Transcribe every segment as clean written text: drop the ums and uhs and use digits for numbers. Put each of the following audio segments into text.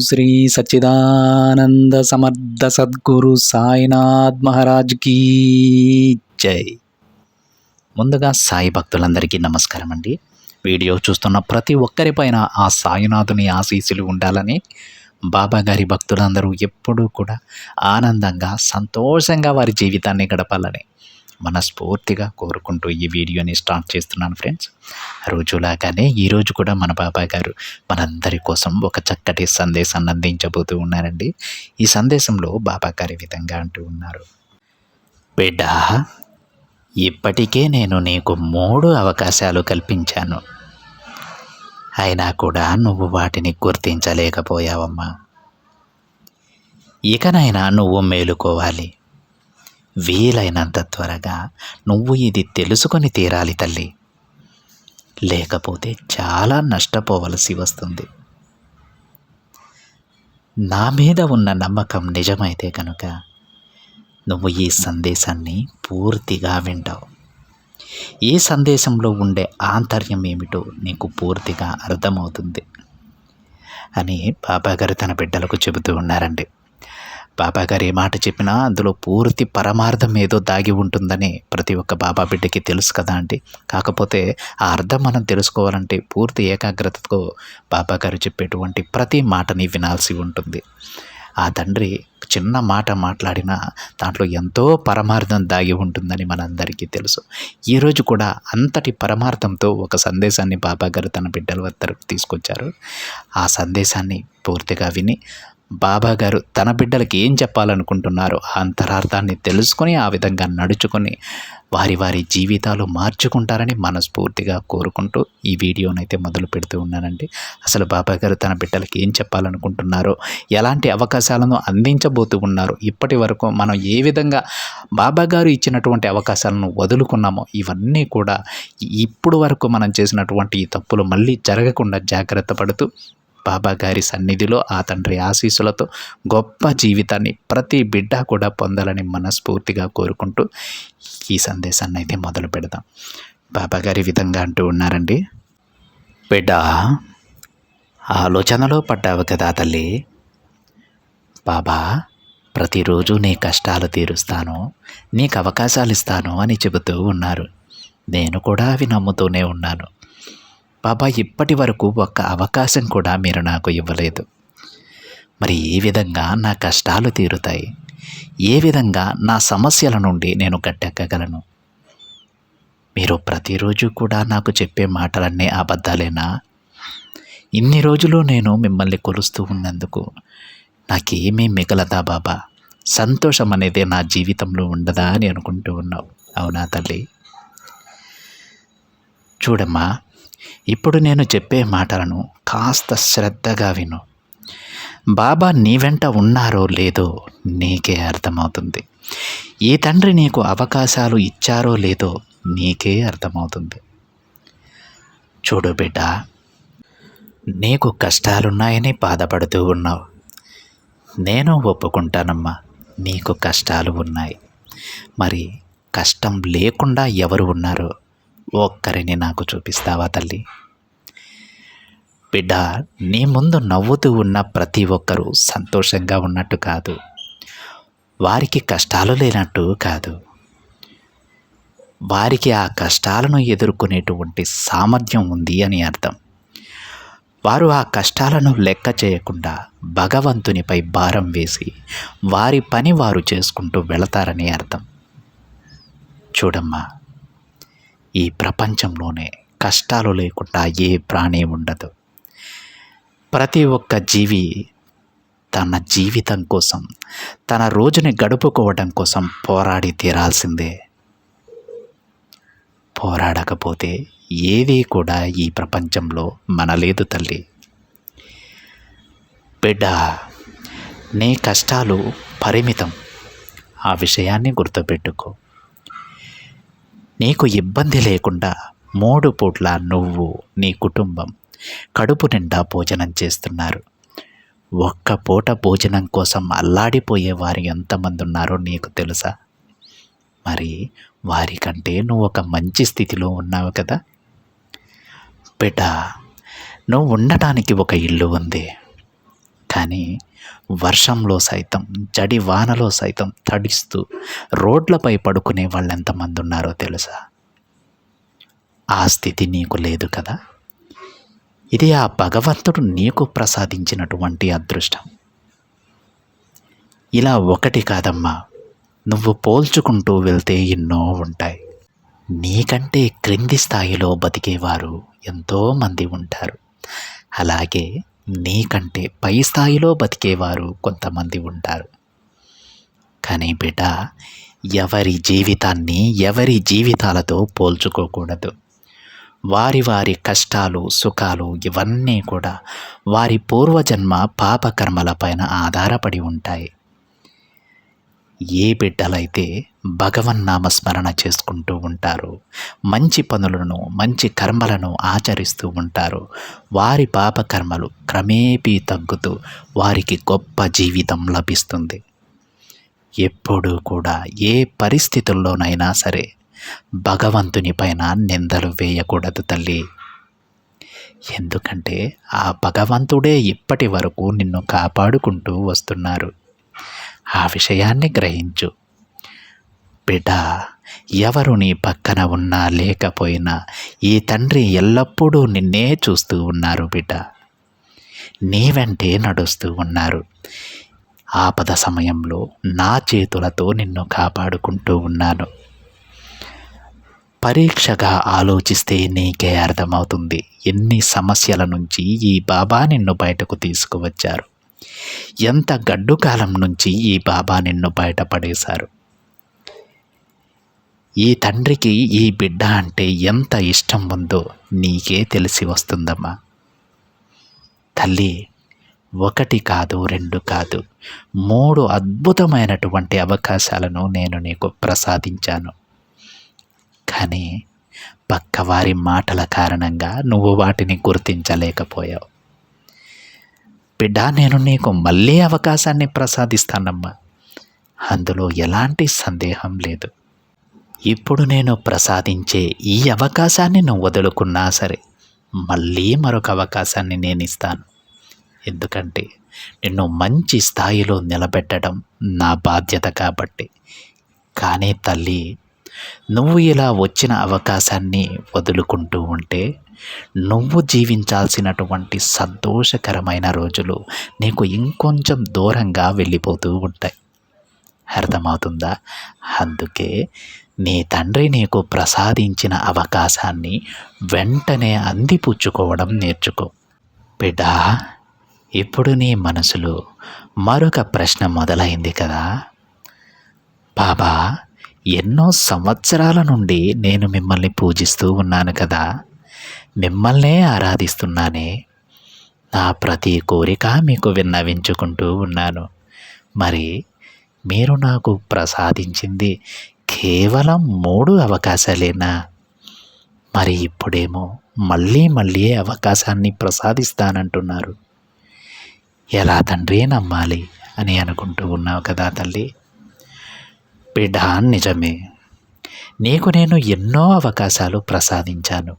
శ్రీ సచ్చిదానంద సమర్థ సద్గురు సాయినాథ్ మహారాజ్ కీ జై. ముందుగా సాయి భక్తులందరికీ నమస్కారం అండి. వీడియో చూస్తున్న ప్రతి ఒక్కరిపైన ఆ సాయినాథుని ఆశీస్సులు ఉండాలని, బాబా గారి భక్తులందరూ ఎప్పుడూ కూడా ఆనందంగా సంతోషంగా వారి జీవితాన్ని గడపాలని మనస్ఫూర్తిగా కోరుకుంటూ ఈ వీడియోని స్టార్ట్ చేస్తున్నాను ఫ్రెండ్స్. రోజులాగానే ఈరోజు కూడా మన బాబా గారు మనందరి కోసం ఒక చక్కటి సందేశాన్ని అందించబోతూ ఉన్నారండి. ఈ సందేశంలో బాబా గారి విధంగా అంటూ ఉన్నారు. బిడ్డ, ఇప్పటికే నేను నీకు 3 అవకాశాలు కల్పించాను, అయినా కూడా నువ్వు వాటిని గుర్తించలేకపోయావమ్మా. ఇకనైనా నువ్వు మేలుకోవాలి. వీలైనంత త్వరగా నువ్వు ఇది తెలుసుకొని తీరాలి తల్లి, లేకపోతే చాలా నష్టపోవలసి వస్తుంది. నా మీద ఉన్న నమ్మకం నిజమైతే కనుక నువ్వు ఈ సందేశాన్ని పూర్తిగా వింటావు. ఈ సందేశంలో ఉండే ఆంతర్యం ఏమిటో నీకు పూర్తిగా అర్థమవుతుంది అని బాబాగారు తన బిడ్డలకు చెబుతూ ఉన్నారండి. బాబాగారు ఏ మాట చెప్పినా అందులో పూర్తి పరమార్థం ఏదో దాగి ఉంటుందని ప్రతి ఒక్క బాబా బిడ్డకి తెలుసు కదా అండి. కాకపోతే ఆ అర్థం మనం తెలుసుకోవాలంటే పూర్తి ఏకాగ్రతతో బాబాగారు చెప్పేటువంటి ప్రతి మాటని వినాల్సి ఉంటుంది. ఆ తండ్రి చిన్న మాట మాట్లాడినా దాంట్లో ఎంతో పరమార్థం దాగి ఉంటుందని మనందరికీ తెలుసు. ఈరోజు కూడా అంతటి పరమార్థంతో ఒక సందేశాన్ని బాబాగారు తన బిడ్డల వద్దకు తీసుకొచ్చారు. ఆ సందేశాన్ని పూర్తిగా విని బాబాగారు తన బిడ్డలకి ఏం చెప్పాలనుకుంటున్నారో ఆ అంతరార్థాన్ని తెలుసుకొని ఆ విధంగా నడుచుకొని వారి వారి జీవితాలు మార్చుకుంటారని మనస్ఫూర్తిగా కోరుకుంటూ ఈ వీడియోనైతే మొదలు పెడుతూ ఉన్నానండి. అసలు బాబాగారు తన బిడ్డలకి ఏం చెప్పాలనుకుంటున్నారో, ఎలాంటి అవకాశాలను అందించబోతూ ఉన్నారో, ఇప్పటి వరకు మనం ఏ విధంగా బాబాగారు ఇచ్చినటువంటి అవకాశాలను వదులుకున్నామో, ఇవన్నీ కూడా ఇప్పుడు వరకు మనం చేసినటువంటి ఈ తప్పులు మళ్ళీ జరగకుండా జాగ్రత్త పడుతూ బాబా గారి సన్నిధిలో ఆ తండ్రి ఆశీస్సులతో గొప్ప జీవితాన్ని ప్రతి బిడ్డ కూడా పొందాలని మనస్ఫూర్తిగా కోరుకుంటూ ఈ సందేశాన్ని అయితే మొదలు పెడదాం. బాబా గారి విధంగా అంటూ ఉన్నారండి. బిడ్డ, ఆలోచనలో పడ్డావు కదా తల్లి. బాబా ప్రతిరోజు నీ కష్టాలు తీరుస్తాను, నీకు అవకాశాలు ఇస్తాను అని చెబుతూ ఉన్నారు. నేను కూడా అవి నమ్ముతూనే ఉన్నాను. బాబా ఇప్పటి వరకు ఒక్క అవకాశం కూడా మీరు నాకు ఇవ్వలేదు. మరి ఏ విధంగా నా కష్టాలు తీరుతాయి? ఏ విధంగా నా సమస్యల నుండి నేను గట్టెక్కగలను? మీరు ప్రతిరోజు కూడా నాకు చెప్పే మాటలన్నీ అబద్ధాలేనా? ఇన్ని రోజులు నేను మిమ్మల్ని కొలుస్తూ ఉన్నందుకు నాకేమీ మిగలదా బాబా? సంతోషం అనేది నా జీవితంలో ఉండదా అని అనుకుంటూ ఉన్నావు. అవునా తల్లి? చూడమ్మా, ఇప్పుడు నేను చెప్పే మాటలను కాస్త శ్రద్ధగా విను. బాబా నీ వెంట ఉన్నారో లేదో నీకే అర్థమవుతుంది. ఈ తండ్రి నీకు అవకాశాలు ఇచ్చారో లేదో నీకే అర్థమవుతుంది. చూడు బిడ్డ, నీకు కష్టాలున్నాయని బాధపడుతూ ఉన్నావు. నేను ఒప్పుకుంటానమ్మా, నీకు కష్టాలు ఉన్నాయి. మరి కష్టం లేకుండా ఎవరు ఉన్నారో ఒక్కరిని నాకు చూపిస్తావా తల్లి? బిడ్డ, నీ ముందు నవ్వుతూ ఉన్న ప్రతి ఒక్కరూ సంతోషంగా ఉన్నట్టు కాదు, వారికి కష్టాలు లేనట్టు కాదు. వారికి ఆ కష్టాలను ఎదుర్కొనేటువంటి సామర్థ్యం ఉంది అని అర్థం. వారు ఆ కష్టాలను లెక్క చేయకుండా భగవంతునిపై భారం వేసి వారి పని వారు చేసుకుంటూ వెళతారని అర్థం. చూడమ్మా, ఈ ప్రపంచంలోనే కష్టాలు లేకుండా ఏ ప్రాణి ఉండదు. ప్రతి ఒక్క జీవి తన జీవితం కోసం, తన రోజుని గడుపుకోవడం కోసం పోరాడి తీరాల్సిందే. పోరాడకపోతే ఏది కూడా ఈ ప్రపంచంలో మనలేదు తల్లి. బిడ్డ, నీ కష్టాలు పరిమితం, ఆ విషయాన్ని గుర్తుపెట్టుకో. నీకు ఇబ్బంది లేకుండా 3 పూట్ల నువ్వు, నీ కుటుంబం కడుపు నిండా భోజనం చేస్తున్నారు. ఒక్క పూట భోజనం కోసం అల్లాడిపోయే వారు ఎంతమంది ఉన్నారో నీకు తెలుసా? మరి వారికంటే నువ్వు ఒక మంచి స్థితిలో ఉన్నావు కదా. బిడ్డ, నువ్వు ఉండటానికి ఒక ఇల్లు ఉంది, కానీ వర్షంలో సైతం, జడి వానలో సైతం తడిస్తూ రోడ్లపై పడుకునే వాళ్ళు ఎంతమంది ఉన్నారో తెలుసా? ఆ స్థితి నీకు లేదు కదా. ఇది ఆ భగవంతుడు నీకు ప్రసాదించినటువంటి అదృష్టం. ఇలా ఒకటి కాదమ్మా, నువ్వు పోల్చుకుంటూ వెళ్తే ఎన్నో ఉంటాయి. నీకంటే క్రింది స్థాయిలో బతికేవారు ఎంతోమంది ఉంటారు. అలాగే నీకంటే పై స్థాయిలో బతికేవారు కొంతమంది ఉంటారు. కానీ బిడ్డ, ఎవరి జీవితాన్ని ఎవరి జీవితాలతో పోల్చుకోకూడదు. వారి వారి కష్టాలు, సుఖాలు ఇవన్నీ కూడా వారి పూర్వజన్మ పాపకర్మలపైన ఆధారపడి ఉంటాయి. ఏ బిడ్డలైతే భగవన్నామస్మరణ చేసుకుంటూ ఉంటారో, మంచి పనులను, మంచి కర్మలను ఆచరిస్తూ ఉంటారో, వారి పాపకర్మలు క్రమేపీ తగ్గుతూ వారికి గొప్ప జీవితం లభిస్తుంది. ఎప్పుడూ కూడా ఏ పరిస్థితుల్లోనైనా సరే భగవంతుని పైన నిందలు వేయకూడదు తల్లి. ఎందుకంటే ఆ భగవంతుడే ఇప్పటి వరకు నిన్ను కాపాడుకుంటూ వస్తున్నారు. ఆ విషయాన్ని గ్రహించు బిడ్డ. ఎవరు నీ పక్కన ఉన్నా లేకపోయినా ఈ తండ్రి ఎల్లప్పుడూ నిన్నే చూస్తూ ఉన్నారు బిడ్డ. నీ వెంటే నడుస్తూ ఉన్నారు. ఆపద సమయంలో నా చేతులతో నిన్ను కాపాడుకుంటూ ఉన్నాను. పరీక్షగా ఆలోచిస్తే నీకే అర్థమవుతుంది ఎన్ని సమస్యల నుంచి ఈ బాబా నిన్ను బయటకు తీసుకువచ్చారు. ఎంత గడ్డు కాలం నుంచి ఈ బాబా నిన్ను బయటపడేశారు. ఈ తండ్రికి ఈ బిడ్డ అంటే ఎంత ఇష్టం ఉందో నీకే తెలిసి వస్తుందమ్మా. తల్లి, ఒకటి కాదు, రెండు కాదు, 3 అద్భుతమైనటువంటి అవకాశాలను నేను నీకు ప్రసాదించాను. కానీ పక్కవారి మాటల కారణంగా నువ్వు వాటిని గుర్తించలేకపోయావు. బిడ్డ, నేను నీకు మళ్ళీ అవకాశాన్ని ప్రసాదిస్తానమ్మా. అందులో ఎలాంటి సందేహం లేదు. ఇప్పుడు నేను ప్రసాదించే ఈ అవకాశాన్ని నువ్వు వదులుకున్నా సరే మళ్ళీ మరొక అవకాశాన్ని నేను ఇస్తాను. ఎందుకంటే నిన్ను మంచి స్థాయిలో నిలబెట్టడం నా బాధ్యత కాబట్టి. కానీ తల్లి, నువ్వు ఇలా వచ్చిన అవకాశాన్ని వదులుకుంటూ ఉంటే నువ్వు జీవించాల్సినటువంటి సంతోషకరమైన రోజులు నీకు ఇంకొంచెం దూరంగా వెళ్ళిపోతూ ఉంటాయి. అర్థమవుతుందా? అందుకే నీ తండ్రి నీకు ప్రసాదించిన అవకాశాన్ని వెంటనే అందిపుచ్చుకోవడం నేర్చుకో. బిడ్డా, ఇప్పుడు నీ మనసులో మరొక ప్రశ్న మొదలైంది కదా. బాబా, ఎన్నో సంవత్సరాల నుండి నేను మిమ్మల్ని పూజిస్తూ ఉన్నాను కదా, మిమ్మల్నే ఆరాధిస్తున్నానే, నా ప్రతి కోరిక మీకు విన్నవించుకుంటూ ఉన్నాను. మరి మీరు నాకు ప్రసాదించింది కేవలం 3 అవకాశాలేనా? మరి ఇప్పుడేమో మళ్ళీ మళ్ళీ అవకాశాన్ని ప్రసాదిస్తానంటున్నారు. ఎలా తండ్రి నమ్మాలి అని అనుకుంటూ ఉన్నావు కదా తల్లి. బిడ్డ, నిజమే, నీకు నేను ఎన్నో అవకాశాలు ప్రసాదించాను.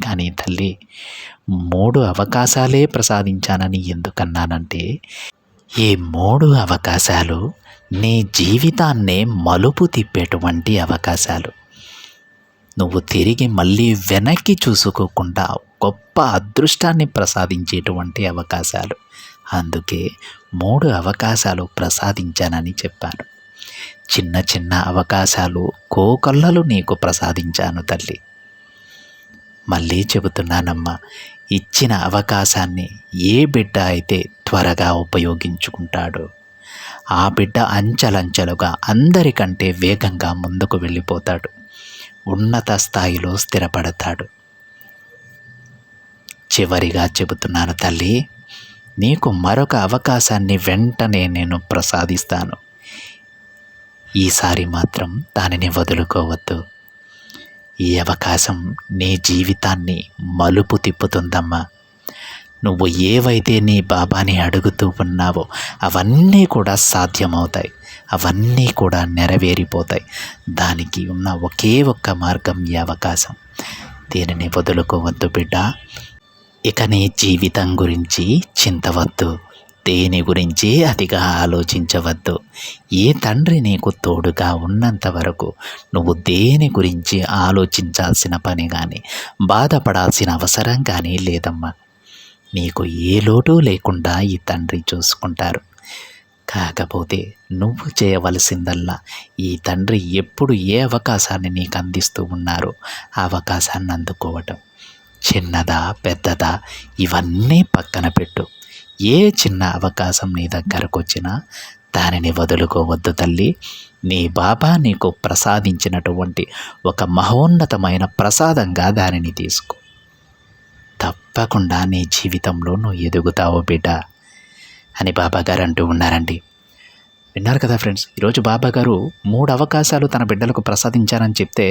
కానీ తల్లి, 3 అవకాశాలే ప్రసాదించానని ఎందుకన్నానంటే ఈ 3 అవకాశాలు నీ జీవితాన్నే మలుపు తిప్పేటువంటి అవకాశాలు. నువ్వు తిరిగి మళ్ళీ వెనక్కి చూసుకోకుండా గొప్ప అదృష్టాన్ని ప్రసాదించేటువంటి అవకాశాలు. అందుకే 3 అవకాశాలు ప్రసాదించానని చెప్పాను. చిన్న చిన్న అవకాశాలు, కోకొల్లలు నీకు ప్రసాదించాను తల్లి. మళ్ళీ చెబుతున్నానమ్మా, ఇచ్చిన అవకాశాన్ని ఏ బిడ్డ అయితే త్వరగా ఉపయోగించుకుంటాడో ఆ బిడ్డ అంచెలంచెలుగా అందరికంటే వేగంగా ముందుకు వెళ్ళిపోతాడు, ఉన్నత స్థాయిలో స్థిరపడతాడు. చివరిగా చెబుతున్నాను తల్లి, నీకు మరొక అవకాశాన్ని వెంటనే నేను ప్రసాదిస్తాను. ఈసారి మాత్రం దానిని వదులుకోవద్దు. ఈ అవకాశం నీ జీవితాన్ని మలుపు తిప్పుతుందమ్మా. నువ్వు ఏవైతే నీ బాబాని అడుగుతూ ఉన్నావో అవన్నీ కూడా సాధ్యమవుతాయి, అవన్నీ కూడా నెరవేరిపోతాయి. దానికి ఉన్న ఒకే ఒక్క మార్గం ఈ అవకాశం. దీనిని వదులుకోవద్దు బిడ్డ. ఇక నీ జీవితం గురించి చింతవద్దు, దేని గురించి అతిగా ఆలోచించవద్దు. ఏ తండ్రి నీకు తోడుగా ఉన్నంత వరకు నువ్వు దేని గురించి ఆలోచించాల్సిన పని కానీ బాధపడాల్సిన అవసరం కానీ లేదమ్మా. నీకు ఏ లోటు లేకుండా ఈ తండ్రి చూసుకుంటారు. కాకపోతే నువ్వు చేయవలసిందల్లా ఈ తండ్రి ఎప్పుడు ఏ అవకాశాన్ని నీకు అందిస్తూ ఉన్నారో ఆ అవకాశాన్ని అందుకోవటం. చిన్నదా పెద్దదా ఇవన్నీ పక్కన పెట్టు. ఏ చిన్న అవకాశం నీ దగ్గరకు వచ్చినా దానిని వదులుకోవద్దు తల్లి. నీ బాబా నీకు ప్రసాదించినటువంటి ఒక మహోన్నతమైన ప్రసాదంగా దానిని తీసుకో. తప్పకుండా నీ జీవితంలో నువ్వు ఎదుగుతావు బిడ్డ అని బాబాగారు అంటూ ఉన్నారండి. విన్నారు కదా ఫ్రెండ్స్, ఈరోజు బాబాగారు 3 అవకాశాలు తన బిడ్డలకు ప్రసాదించారని చెప్తే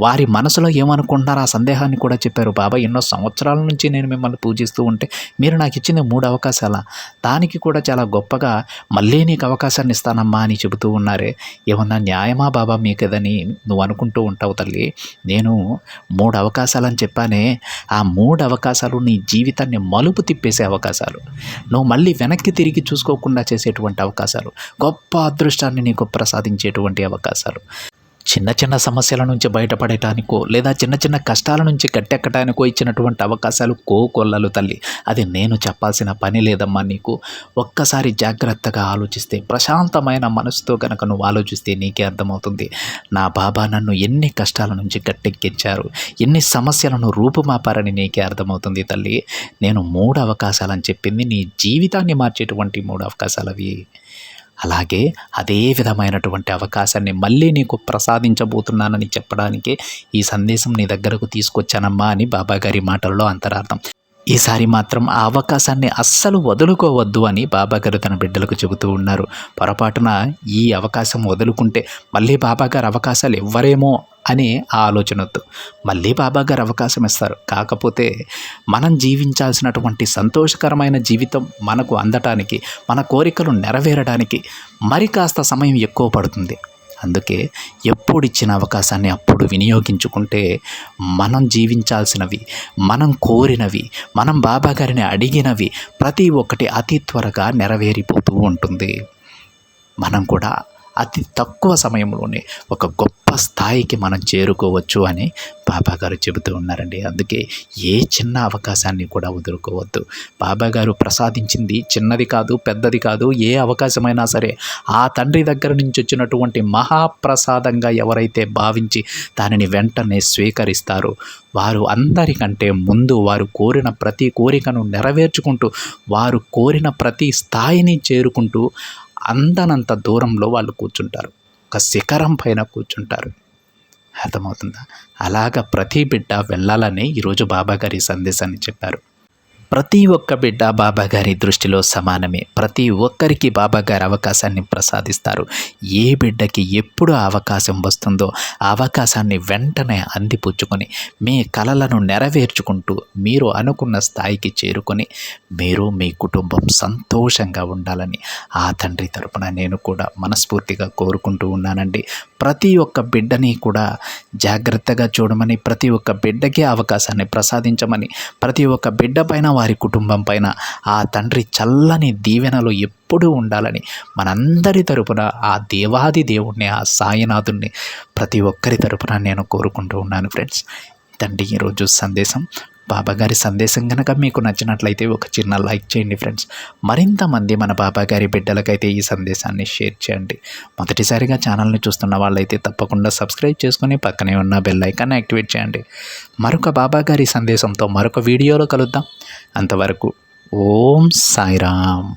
వారి మనసులో ఏమనుకుంటున్నారో ఆ సందేహాన్ని కూడా చెప్పారు. బాబా ఎన్నో సంవత్సరాల నుంచి నేను మిమ్మల్ని పూజిస్తూ ఉంటే మీరు నాకు ఇచ్చింది 3 అవకాశాల, దానికి కూడా చాలా గొప్పగా మళ్ళీ నీకు అవకాశాన్ని ఇస్తానమ్మా అని చెబుతూ ఉన్నారే. ఏమన్నా న్యాయమా బాబా మీకదని నువ్వు అనుకుంటూ ఉంటావు తల్లి. నేను 3 అవకాశాలని చెప్పానే, ఆ 3 అవకాశాలు నీ జీవితాన్ని మలుపు తిప్పేసే అవకాశాలు, నువ్వు మళ్ళీ వెనక్కి తిరిగి చూసుకోకుండా చేసేటువంటి అవకాశాలు, గొప్ప అదృష్టాన్ని నీకు ప్రసాదించేటువంటి అవకాశాలు. చిన్న చిన్న సమస్యల నుంచి బయటపడటానికో లేదా చిన్న చిన్న కష్టాల నుంచి గట్టెక్కటానికో ఇచ్చినటువంటి అవకాశాలు కోకొల్లలు తల్లి. అది నేను చెప్పాల్సిన పని లేదమ్మా నీకు. ఒక్కసారి జాగ్రత్తగా ఆలోచిస్తే, ప్రశాంతమైన మనసుతో కనుక నువ్వు ఆలోచిస్తే నీకే అర్థమవుతుంది. నా బాబా నన్ను ఎన్ని కష్టాల నుంచి గట్టెక్కించారు, ఎన్ని సమస్యలను రూపుమాపారని నీకే అర్థమవుతుంది తల్లి. నేను 3 అవకాశాలని చెప్పింది నీ జీవితాన్ని మార్చేటువంటి 3 అవకాశాలు అవి. అలాగే అదే విధమైనటువంటి అవకాశాన్ని మళ్ళీ నీకు ప్రసాదించబోతున్నానని చెప్పడానికే ఈ సందేశం నీ దగ్గరకు తీసుకొచ్చానమ్మా అని బాబాగారి మాటల్లో అంతరార్థం. ఈసారి మాత్రం ఆ అవకాశాన్ని అస్సలు వదులుకోవద్దు అని బాబాగారు తన బిడ్డలకు చెబుతూ ఉన్నారు. పొరపాటున ఈ అవకాశం వదులుకుంటే మళ్ళీ బాబాగారు అవకాశాలు ఇవ్వరేమో అని ఆ ఆలోచన వద్దు. మళ్ళీ బాబాగారు అవకాశం ఇస్తారు. కాకపోతే మనం జీవించాల్సినటువంటి సంతోషకరమైన జీవితం మనకు అందటానికి, మన కోరికలు నెరవేరడానికి మరి కాస్త సమయం ఎక్కువ పడుతుంది. అందుకే ఎప్పుడు ఇచ్చిన అవకాశాన్ని అప్పుడు వినియోగించుకుంటే మనం జీవించాల్సినవి, మనం కోరినవి, మనం బాబాగారిని అడిగినవి ప్రతి ఒక్కటి అతి త్వరగా నెరవేరిపోతూ ఉంటుంది. మనం కూడా అతి తక్కువ సమయంలోనే ఒక గొప్ప స్థాయికి మనం చేరుకోవచ్చు అని బాబాగారు చెబుతూ ఉన్నారండి. అందుకే ఏ చిన్న అవకాశాన్ని కూడా వదులుకోవద్దు. బాబాగారు ప్రసాదించింది చిన్నది కాదు, పెద్దది కాదు. ఏ అవకాశమైనా సరే ఆ తండ్రి దగ్గర నుంచి వచ్చినటువంటి మహాప్రసాదంగా ఎవరైతే భావించి దానిని వెంటనే స్వీకరిస్తారో వారు అందరికంటే ముందు వారు కోరిన ప్రతి కోరికను నెరవేర్చుకుంటూ, వారు కోరిన ప్రతి స్థాయిని చేరుకుంటూ అందనంత దూరంలో వాళ్ళు కూర్చుంటారు. ఒక శిఖరం పైన కూర్చుంటారు. అర్థమవుతుందా? అలాగ ప్రతి బిడ్డ వెళ్ళాలని ఈరోజు బాబాగారి సందేశాన్ని చెప్పారు. ప్రతి ఒక్క బిడ్డ బాబాగారి దృష్టిలో సమానమే. ప్రతి ఒక్కరికి బాబాగారి అవకాశాన్ని ప్రసాదిస్తారు. ఏ బిడ్డకి ఎప్పుడు అవకాశం వస్తుందో ఆ అవకాశాన్ని వెంటనే అందిపుచ్చుకొని మీ కలలను నెరవేర్చుకుంటూ మీరు అనుకున్న స్థాయికి చేరుకొని మీరు మీ కుటుంబం సంతోషంగా ఉండాలని ఆ తండ్రి తరపున నేను కూడా మనస్ఫూర్తిగా కోరుకుంటూ ఉన్నానండి. ప్రతి ఒక్క బిడ్డని కూడా జాగ్రత్తగా చూడమని, ప్రతి ఒక్క బిడ్డకి అవకాశాన్ని ప్రసాదించమని, ప్రతి ఒక్క బిడ్డ పైన వారి కుటుంబం పైన ఆ తండ్రి చల్లని దీవెనలు ఎప్పుడూ ఉండాలని మనందరి తరపున ఆ దేవాది దేవుణ్ణి, ఆ సాయినాథుణ్ణి ప్రతి ఒక్కరి తరపున నేను కోరుకుంటూ ఉన్నాను ఫ్రెండ్స్. ఇదండి ఈరోజు సందేశం. బాబాగారి సందేశం కనుక మీకు నచ్చినట్లయితే ఒక చిన్న లైక్ చేయండి ఫ్రెండ్స్. మరింత మంది మన బాబాగారి బిడ్డలకైతే ఈ సందేశాన్ని షేర్ చేయండి. మొదటిసారిగా ఛానల్ని చూస్తున్న వాళ్ళైతే తప్పకుండా సబ్స్క్రైబ్ చేసుకుని పక్కనే ఉన్న బెల్ ఐకాన్ యాక్టివేట్ చేయండి. మరొక బాబాగారి సందేశంతో మరొక వీడియోలో కలుద్దాం. అంతవరకు ఓం సాయిరామ్.